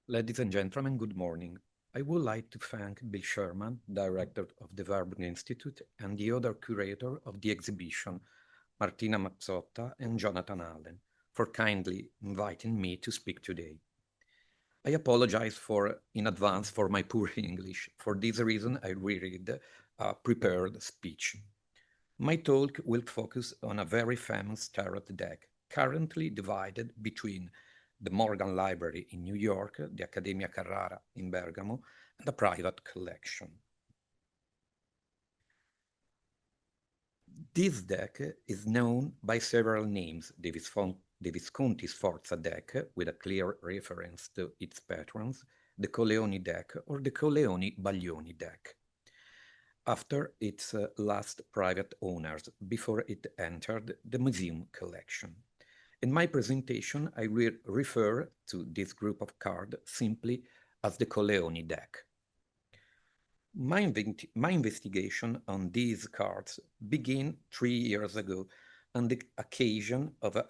Ladies and gentlemen, good morning. I would like to thank Bill Sherman, director of the Warburg Institute, and the other curator of the exhibition, Martina Mazzotta and Jonathan Allen, for kindly inviting me to speak today. I apologize in advance for my poor English. For this reason, I reread a prepared speech. My talk will focus on a very famous tarot deck, currently divided between the Morgan Library in New York, the Accademia Carrara in Bergamo, and a private collection. This deck is known by several names: the Visconti Sforza deck, with a clear reference to its patrons, the Colleoni deck, or the Colleoni-Baglioni deck, after its last private owners, before it entered the museum collection. In my presentation, I will refer to this group of cards simply as the Colleoni deck. My investigation on these cards began 3 years ago on the occasion of a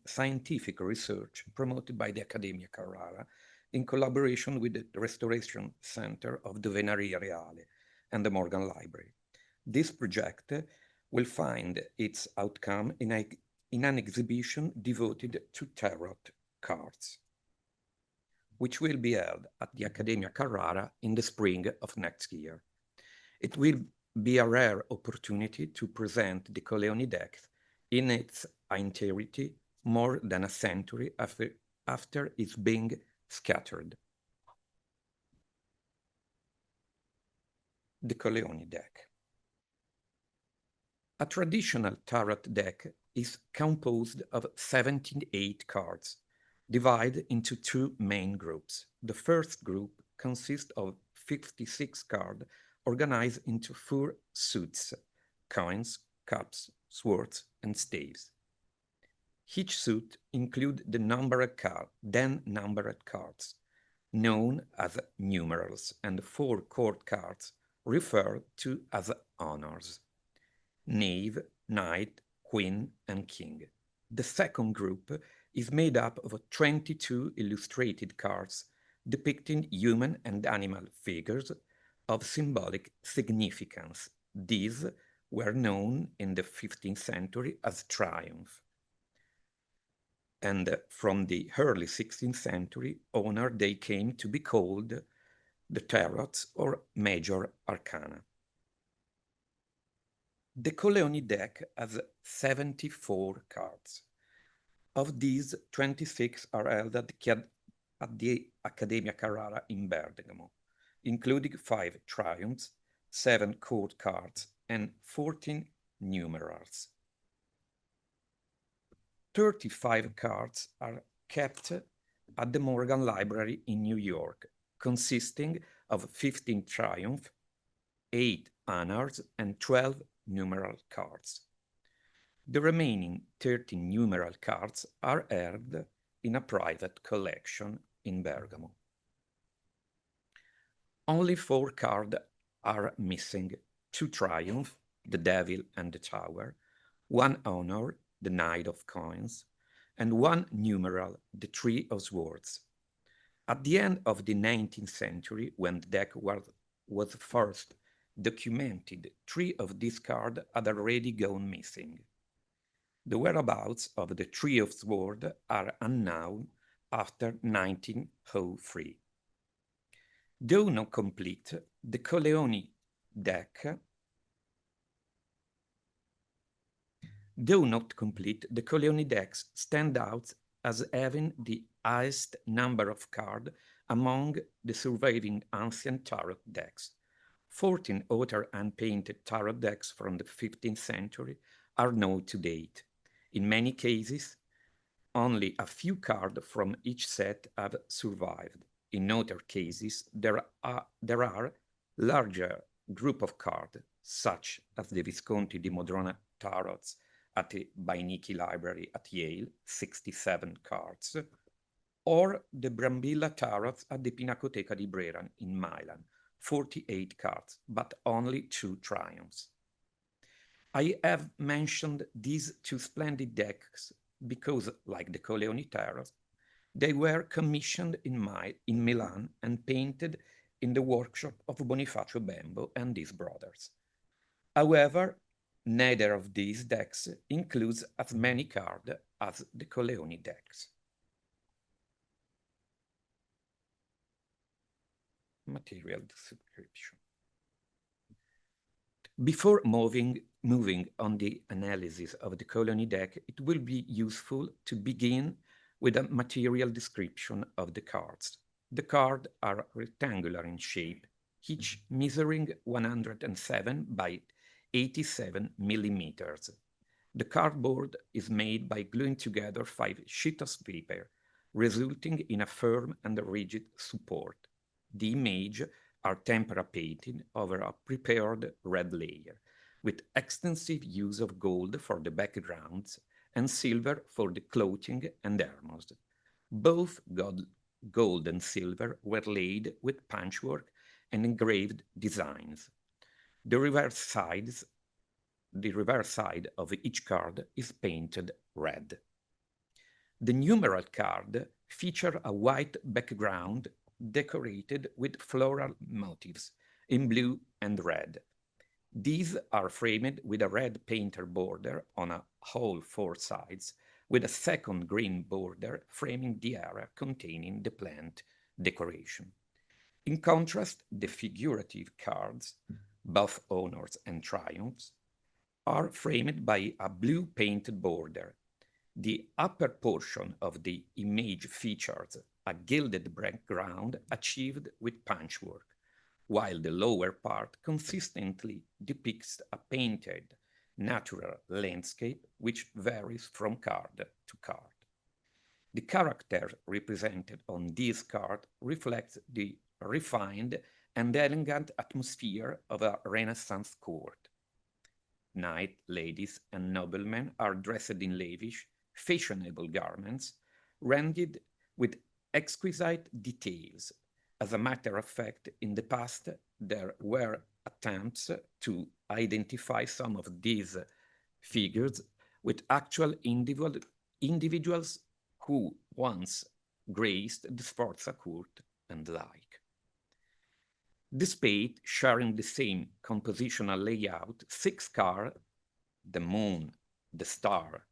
scientific research promoted by the Accademia Carrara in collaboration with the Restoration Center of the Venaria Reale and the Morgan Library. This project will find its outcome in an exhibition devoted to tarot cards, which will be held at the Accademia Carrara in the spring of next year. It will be a rare opportunity to present the Colleoni deck in its entirety more than a century after its being scattered. The Colleoni deck. A traditional tarot deck is composed of 78 cards, divided into two main groups. The first group consists of 56 cards organized into 4 suits: coins, cups, swords, and staves. Each suit includes the then numbered cards, known as numerals, and 4 court cards referred to as honors: knave, knight, queen, and king. The second group is made up of 22 illustrated cards depicting human and animal figures of symbolic significance. These were known in the 15th century as triumph, and from the early 16th century on, they came to be called the tarots or major arcana. The Colleoni deck has 74 cards. Of these, 26 are held at the Accademia Carrara in Bergamo, including 5 triumphs, 7 court cards, and 14 numerals. 35 cards are kept at the Morgan Library in New York, consisting of 15 triumph, 8 honors, and 12 numeral cards. The remaining 13 numeral cards are held in a private collection in Bergamo. Only 4 cards are missing: 2 triumph, the devil and the tower, 1 honor, the knight of coins, and 1 numeral, the 3 of swords. At the end of the 19th century, when the deck was first documented, 3 of these cards had already gone missing. The whereabouts of the 3 of swords are unknown after 1903. Though not complete, the Colleoni deck stand out as having the highest number of cards among the surviving ancient tarot decks. 14 other unpainted tarot decks from the 15th century are known to date. In many cases, only a few cards from each set have survived. In other cases, there are larger group of cards, such as the Visconti di Modrona tarots at the Beinecke Library at Yale, 67 cards, or the Brambilla tarots at the Pinacoteca di Brera in Milan, 48 cards, but only 2 triumphs. I have mentioned these 2 splendid decks because, like the Colleoni tarot, They were commissioned in Milan and painted in the workshop of Bonifacio Bembo and his brothers. However, neither of these decks includes as many cards as the Colleoni decks. Material description. Before moving on the analysis of the Colleoni deck, it will be useful to begin with a material description of the cards. The cards are rectangular in shape, each measuring 107 by 87 millimeters. The cardboard is made by gluing together 5 sheets of paper, resulting in a firm and rigid support. The images are tempera painted over a prepared red layer, with extensive use of gold for the backgrounds and silver for the clothing and armors. Both gold and silver were laid with punchwork and engraved designs. The reverse side of each card is painted red. The numeral card features a white background decorated with floral motifs in blue and red. These are framed with a red painter border on all 4 sides, with a second green border framing the area containing the plant decoration. In contrast, the figurative cards, both honors and triumphs, are framed by a blue painted border. The upper portion of the image features a gilded background achieved with punchwork, while the lower part consistently depicts a painted natural landscape which varies from card to card. The character represented on this card reflects the refined and elegant atmosphere of a Renaissance court. Knights, ladies, and noblemen are dressed in lavish, fashionable garments, rendered with exquisite details. As a matter of fact, in the past, there were attempts to identify some of these figures with actual individuals who once graced the Sforza court and the like. Despite sharing the same compositional layout, 6 cards, the moon, the star,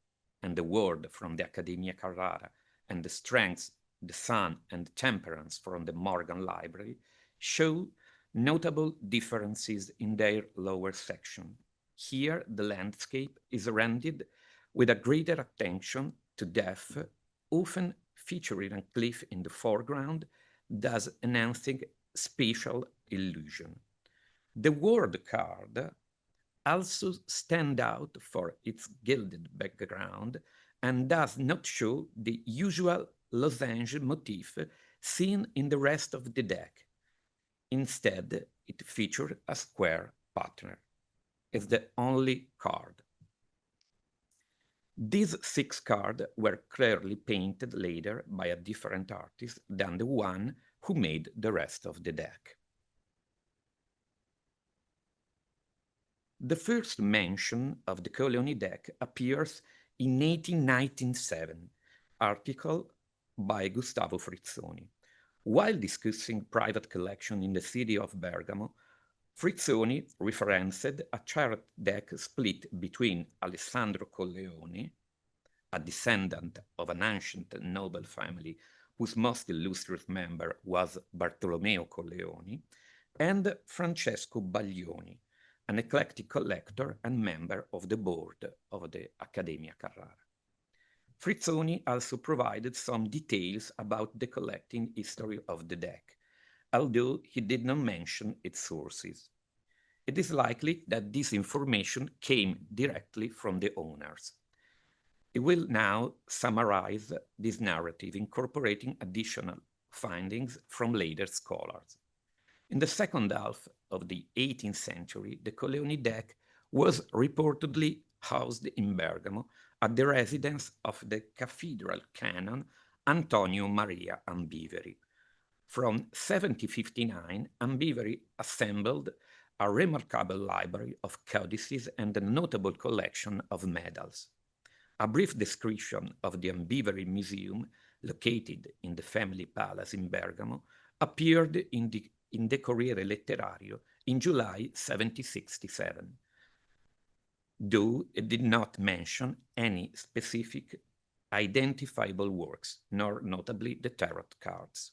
and the word from the Accademia Carrara, and the strength, the sun, and the temperance from the Morgan Library, show notable differences in their lower section. Here, the landscape is rendered with a greater attention to depth, often featuring a cliff in the foreground, thus enhancing spatial illusion. The word card also stands out for its gilded background and does not show the usual lozenge motif seen in the rest of the deck. Instead, it features a square pattern. It's the only card. These 6 cards were clearly painted later by a different artist than the one who made the rest of the deck. The first mention of the Colleoni deck appears in 1897, article by Gustavo Frizzoni. While discussing private collection in the city of Bergamo, Frizzoni referenced a chart deck split between Alessandro Colleoni, a descendant of an ancient noble family whose most illustrious member was Bartolomeo Colleoni, and Francesco Baglioni, an eclectic collector and member of the board of the Accademia Carrara. Frizzoni also provided some details about the collecting history of the deck, although he did not mention its sources. It is likely that this information came directly from the owners. I will now summarize this narrative, incorporating additional findings from later scholars. In the second half of the 18th century, the Colleoni deck was reportedly housed in Bergamo at the residence of the cathedral canon Antonio Maria Ambiveri. From 1759, Ambiveri assembled a remarkable library of codices and a notable collection of medals. A brief description of the Ambiveri Museum located in the family palace in Bergamo, appeared in the Corriere Letterario in July 1767, though it did not mention any specific identifiable works, nor notably the tarot cards.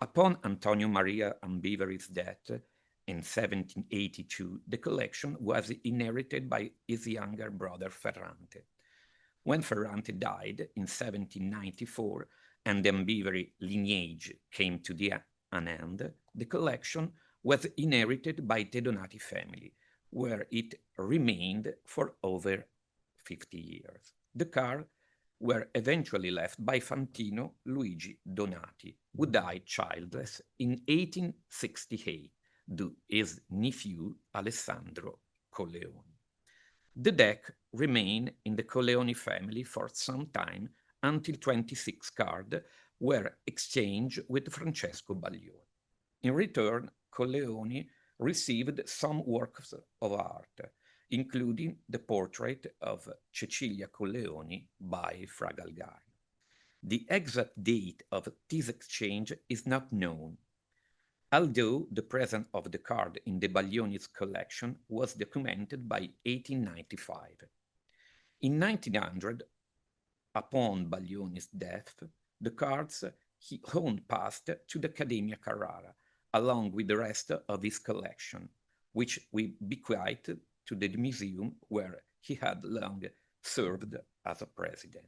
Upon Antonio Maria Ambiveri's death in 1782, the collection was inherited by his younger brother Ferrante. When Ferrante died in 1794 and the Ambiveri lineage came to an end, the collection was inherited by the Donati family, where it remained for over 50 years. The cards were eventually left by Fantino Luigi Donati, who died childless in 1868 to his nephew Alessandro Colleoni. The deck remained in the Colleoni family for some time until 26 cards were exchanged with Francesco Baglioni. In return, Colleoni received some works of art, including the portrait of Cecilia Colleoni by Fra Galgani. The exact date of this exchange is not known, although the presence of the card in the Baglioni's collection was documented by 1895. In 1900, upon Baglioni's death, the cards he owned passed to the Accademia Carrara, along with the rest of his collection, which we bequeathed to the museum where he had long served as a president.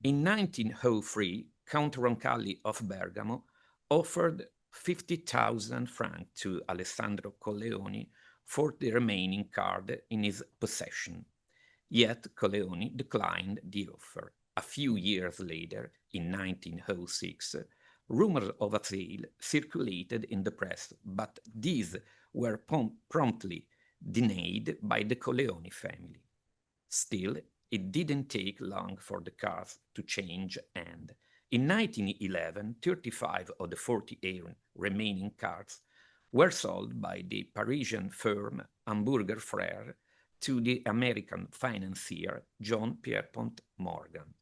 In 1903, Count Roncalli of Bergamo offered 50,000 francs to Alessandro Colleoni for the remaining card in his possession. Yet Colleoni declined the offer. A few years later, in 1906, rumors of a sale circulated in the press, but these were promptly denied by the Colleoni family. Still, it didn't take long for the cards to change hand. In 1911, 35 of the 48 remaining cards were sold by the Parisian firm Hamburger Frere to the American financier John Pierpont Morgan.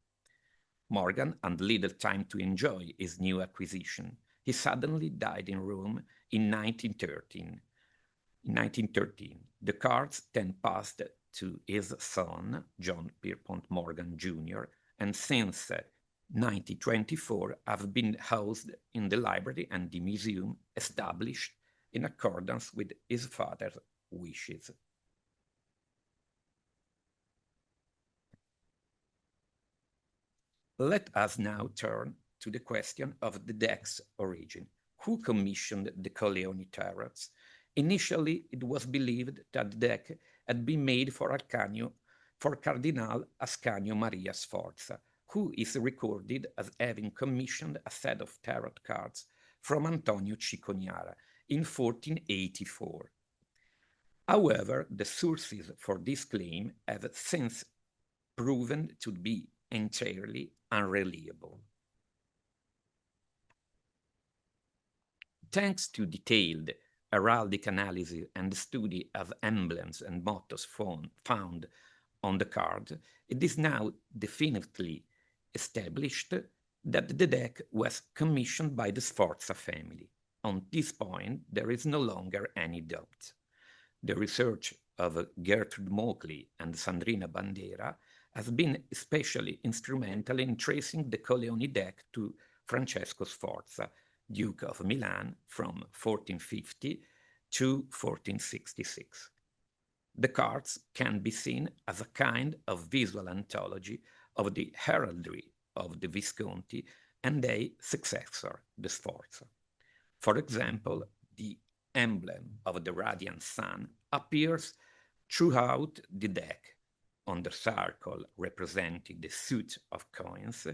Morgan had little time to enjoy his new acquisition. He suddenly died in Rome in 1913. The cards then passed to his son, John Pierpont Morgan Jr., and since 1924 have been housed in the library and the museum established in accordance with his father's wishes. Let us now turn to the question of the deck's origin. Who commissioned the Colleoni tarots? Initially, it was believed that the deck had been made for Cardinal Ascanio Maria Sforza, who is recorded as having commissioned a set of tarot cards from Antonio Cicognara in 1484. However, the sources for this claim have since proven to be entirely unreliable. Thanks to detailed heraldic analysis and the study of emblems and mottos found on the card, it is now definitively established that the deck was commissioned by the Sforza family. On this point, there is no longer any doubt. The research of Gertrude Moakley and Sandrina Bandera has been especially instrumental in tracing the Colleoni deck to Francesco Sforza, Duke of Milan, from 1450 to 1466. The cards can be seen as a kind of visual anthology of the heraldry of the Visconti and their successor, the Sforza. For example, the emblem of the radiant sun appears throughout the deck, on the circle representing the suit of coins,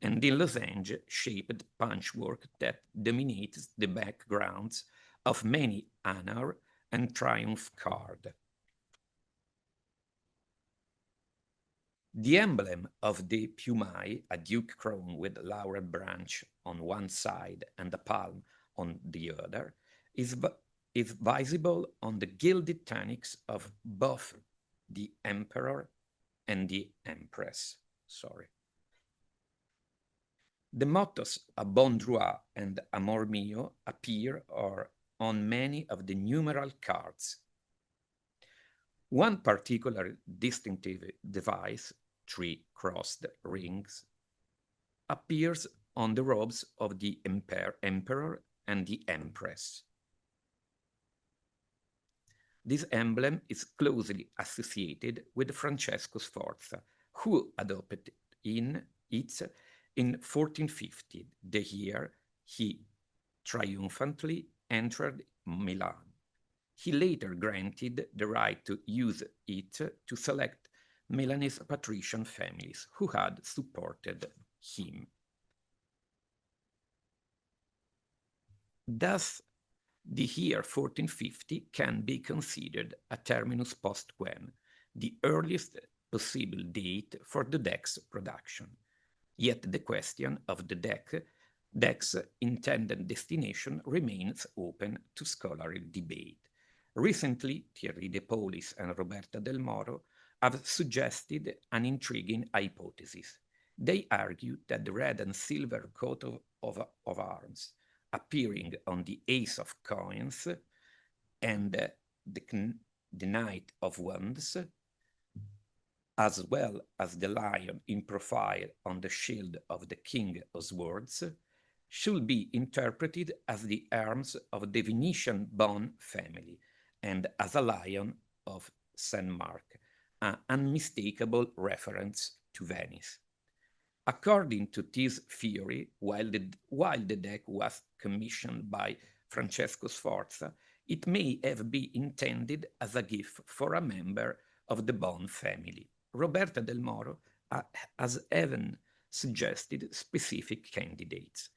and the lozenge-shaped punchwork that dominates the backgrounds of many honor and triumph cards. The emblem of the Piumai, a duke crown with a laurel branch on one side and a palm on the other, is visible on the gilded tunics of both the emperor and the empress. Sorry. The mottos A Bon Droit and Amor Mio appear on many of the numeral cards. One particular distinctive device, 3 crossed rings, appears on the robes of the emperor and the empress. This emblem is closely associated with Francesco Sforza, who adopted it in 1450, the year he triumphantly entered Milan. He later granted the right to use it to select Milanese patrician families who had supported him. Thus, the year 1450 can be considered a terminus post quem, the earliest possible date for the deck's production. Yet the question of the deck's intended destination remains open to scholarly debate. Recently, Thierry de Paulis and Roberta Del Moro have suggested an intriguing hypothesis. They argue that the red and silver coat of arms appearing on the Ace of Coins and the Knight of Wands, as well as the lion in profile on the shield of the King of Swords, should be interpreted as the arms of the Venetian Bon family and as a lion of St. Mark, an unmistakable reference to Venice. According to this theory, while the deck was commissioned by Francesco Sforza, it may have been intended as a gift for a member of the Bon family. Roberta Del Moro has even suggested specific candidates: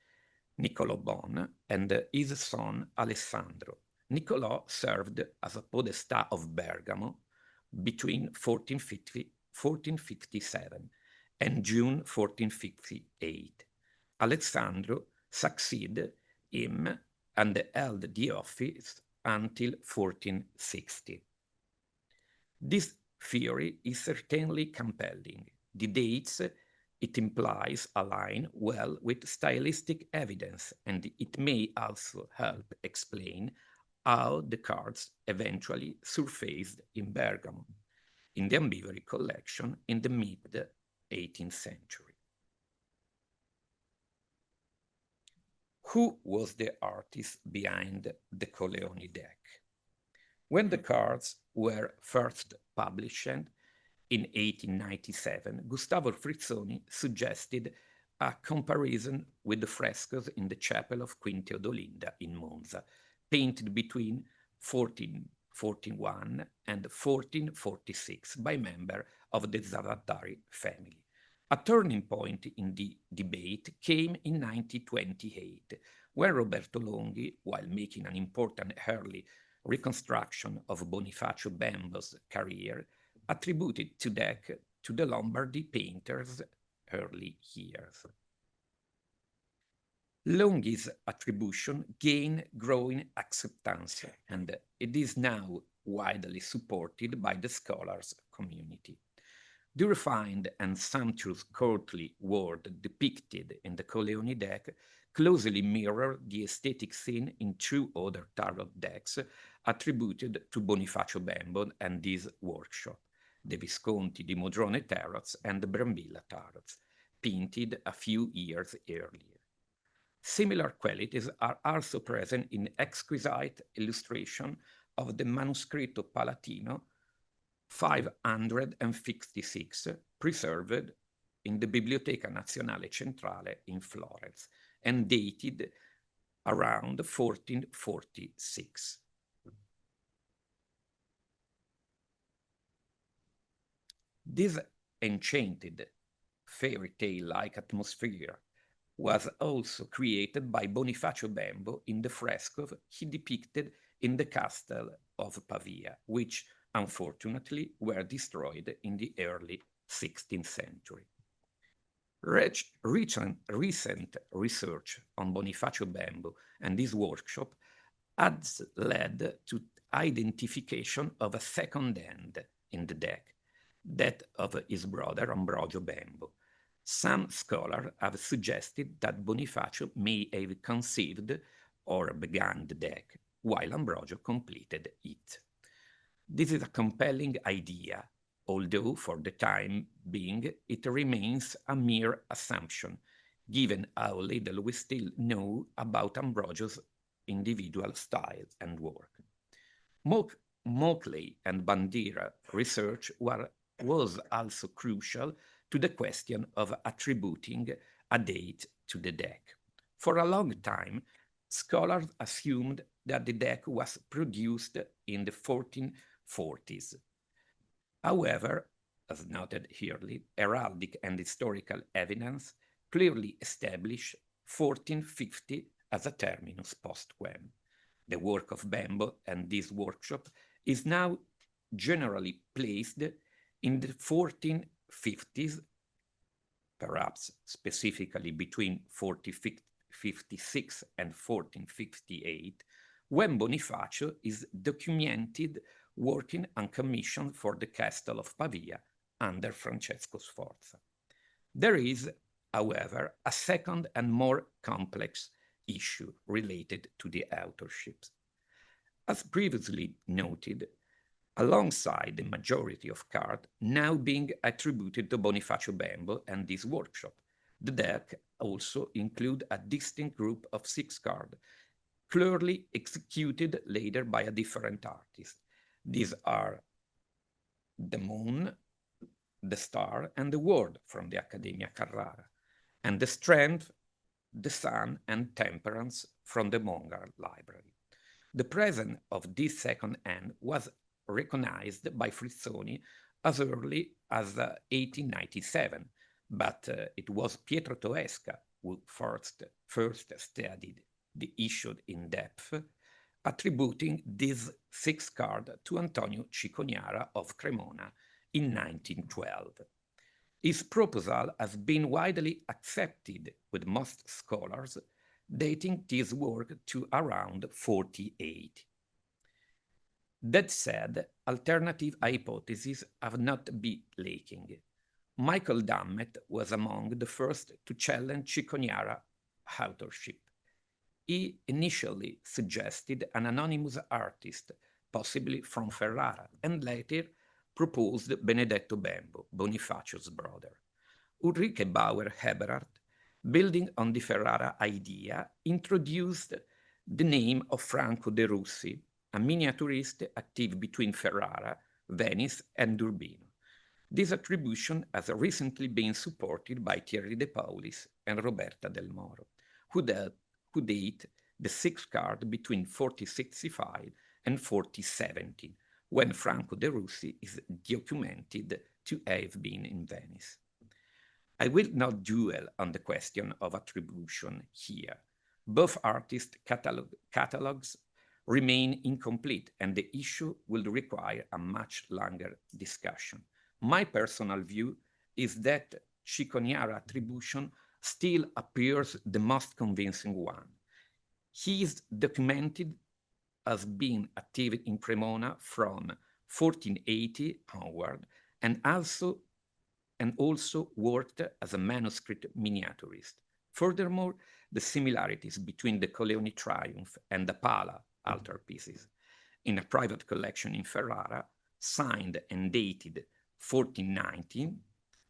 Niccolò Bon and his son Alessandro. Niccolò served as a podestà of Bergamo between 1457 and June 1458. Alessandro succeeded him and held the office until 1460. This theory is certainly compelling. The dates it implies align well with stylistic evidence, and it may also help explain how the cards eventually surfaced in Bergamo, in the Ambiveri collection in the mid-18th century. Who was the artist behind the Colleoni deck? When the cards were first published in 1897, Gustavo Frizzoni suggested a comparison with the frescoes in the chapel of Queen Teodolinda in Monza, painted between 1441 and 1446 by members of the Zavatari family. A turning point in the debate came in 1928, when Roberto Longhi, while making an important early reconstruction of Bonifacio Bembo's career, attributed the deck to the Lombardy painter's early years. Longhi's attribution gained growing acceptance, and it is now widely supported by the scholars community. The refined and sumptuous courtly world depicted in the Colleoni deck closely mirrored the aesthetic seen in two other tarot decks attributed to Bonifacio Bembo and his workshop, the Visconti di Modrone tarots and the Brambilla tarots, painted a few years earlier. Similar qualities are also present in exquisite illustration of the Manuscritto Palatino 556, preserved in the Biblioteca Nazionale Centrale in Florence and dated around 1446. This enchanted fairy tale-like atmosphere was also created by Bonifacio Bembo in the frescoes he depicted in the castle of Pavia, which unfortunately were destroyed in the early 16th century. Recent research on Bonifacio Bembo and his workshop has led to identification of a second hand in the deck, that of his brother Ambrogio Bembo, Some scholars have suggested that Bonifacio may have conceived or began the deck, while Ambrogio completed it. This is a compelling idea, although for the time being it remains a mere assumption, given how little we still know about Ambrogio's individual style and work. Mockley and Bandira research was also crucial to the question of attributing a date to the deck. For a long time, scholars assumed that the deck was produced in the 1440s. However, as noted here, heraldic and historical evidence clearly establish 1450 as a terminus post quem. The work of Bembo and this workshop is now generally placed in the 1450s, perhaps specifically between 1456 and 1458, when Bonifacio is documented working on commission for the Castle of Pavia under Francesco Sforza. There is, however, a second and more complex issue related to the authorships. As previously noted, alongside the majority of cards now being attributed to Bonifacio Bembo and this workshop, the deck also include a distinct group of 6 cards, clearly executed later by a different artist. These are the Moon, the Star, and the World from the Accademia Carrara, and the Strength, the Sun, and Temperance from the Mongar Library. The presence of this second hand was recognized by Frizzoni as early as 1897, but it was Pietro Toesca who first studied the issue in depth, attributing this 6 card to Antonio Ciconiara of Cremona in 1912. His proposal has been widely accepted with most scholars, dating this work to around 48. That said, alternative hypotheses have not been lacking. Michael Dammet was among the first to challenge Ciconiara's authorship. He initially suggested an anonymous artist, possibly from Ferrara, and later proposed Benedetto Bembo, Bonifacio's brother. Ulrike Bauer-Heberhardt, building on the Ferrara idea, introduced the name of Franco de Russi, a miniaturist active between Ferrara, Venice, and Urbino. This attribution has recently been supported by Thierry de Paulis and Roberta del Moro, who date the 6th card between 1465 and 1470, when Franco de Russi is documented to have been in Venice. I will not dwell on the question of attribution here. Both artist catalogs remain incomplete, and the issue will require a much longer discussion. My personal view is that Ciconiara attribution still appears the most convincing one. He is documented as being active in Cremona from 1480 onward, and also worked as a manuscript miniaturist. Furthermore, the similarities between the Colleoni Triumph and the Pala altarpieces in a private collection in Ferrara, signed and dated 1419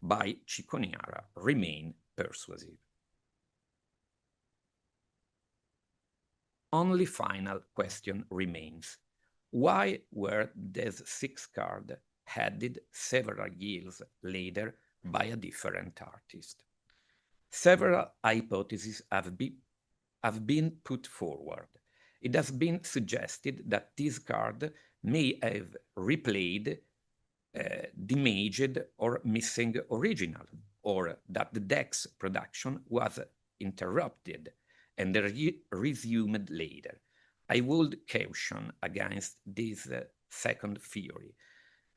by Ciconiara, remain persuasive. Only final question remains. Why were these 6 cards added several years later by a different artist? Several hypotheses have been put forward. It has been suggested that this card may have replayed the damaged or missing original, or that the deck's production was interrupted and resumed later. I would caution against this second theory,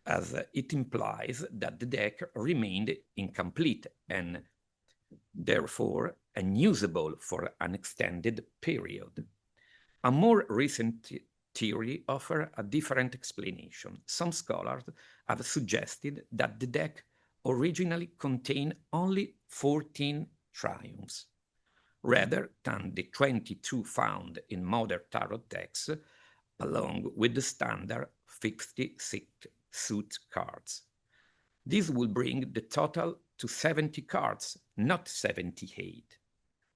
as it implies that the deck remained incomplete and therefore unusable for an extended period. A more recent theory offers a different explanation. Some scholars have suggested that the deck originally contained only 14 triumphs, rather than the 22 found in modern tarot decks, along with the standard 56 suit cards. This will bring the total to 70 cards, not 78.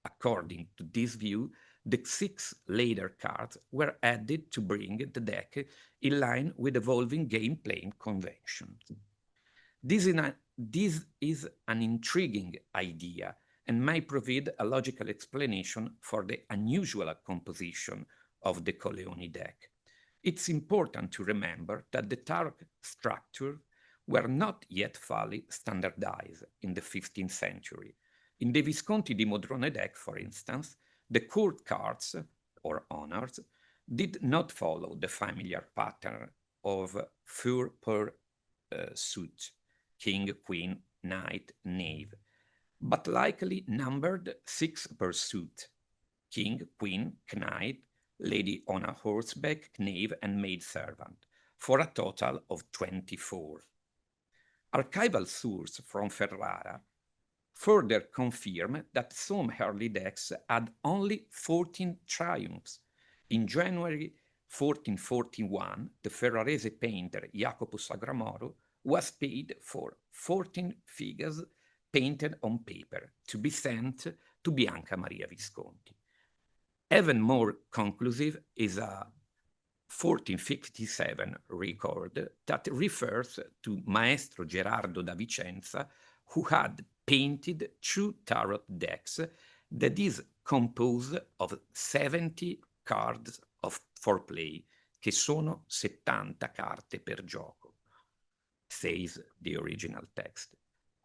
According to this view, the 6 later cards were added to bring the deck in line with evolving game-playing conventions. This is an intriguing idea and may provide a logical explanation for the unusual composition of the Colleoni deck. It's important to remember that the tarot structure were not yet fully standardized in the 15th century. In the Visconti di Modrone deck, for instance, the court cards, or honors, did not follow the familiar pattern of 4 per suit, king, queen, knight, knave, but likely numbered 6 per suit, king, queen, knight, lady on a horseback, knave, and maidservant, for a total of 24. Archival sources from Carrara further confirm that some early decks had only 14 triumphs. In January 1441, the Ferrarese painter Jacopo Sagramoro was paid for 14 figures painted on paper to be sent to Bianca Maria Visconti. Even more conclusive is a 1457 record that refers to Maestro Gerardo da Vicenza, who had painted 2 tarot decks that is composed of 70 cards for play, che sono 70 carte per gioco, says the original text.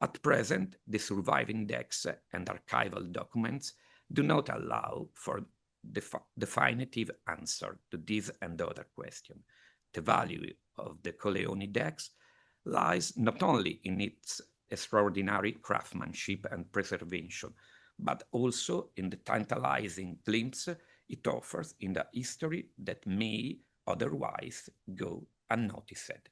At present, the surviving decks and archival documents do not allow for definitive answer to this and other questions. The value of the Colleoni decks lies not only in its extraordinary craftsmanship and preservation, but also in the tantalizing glimpse it offers in the history that may otherwise go unnoticed.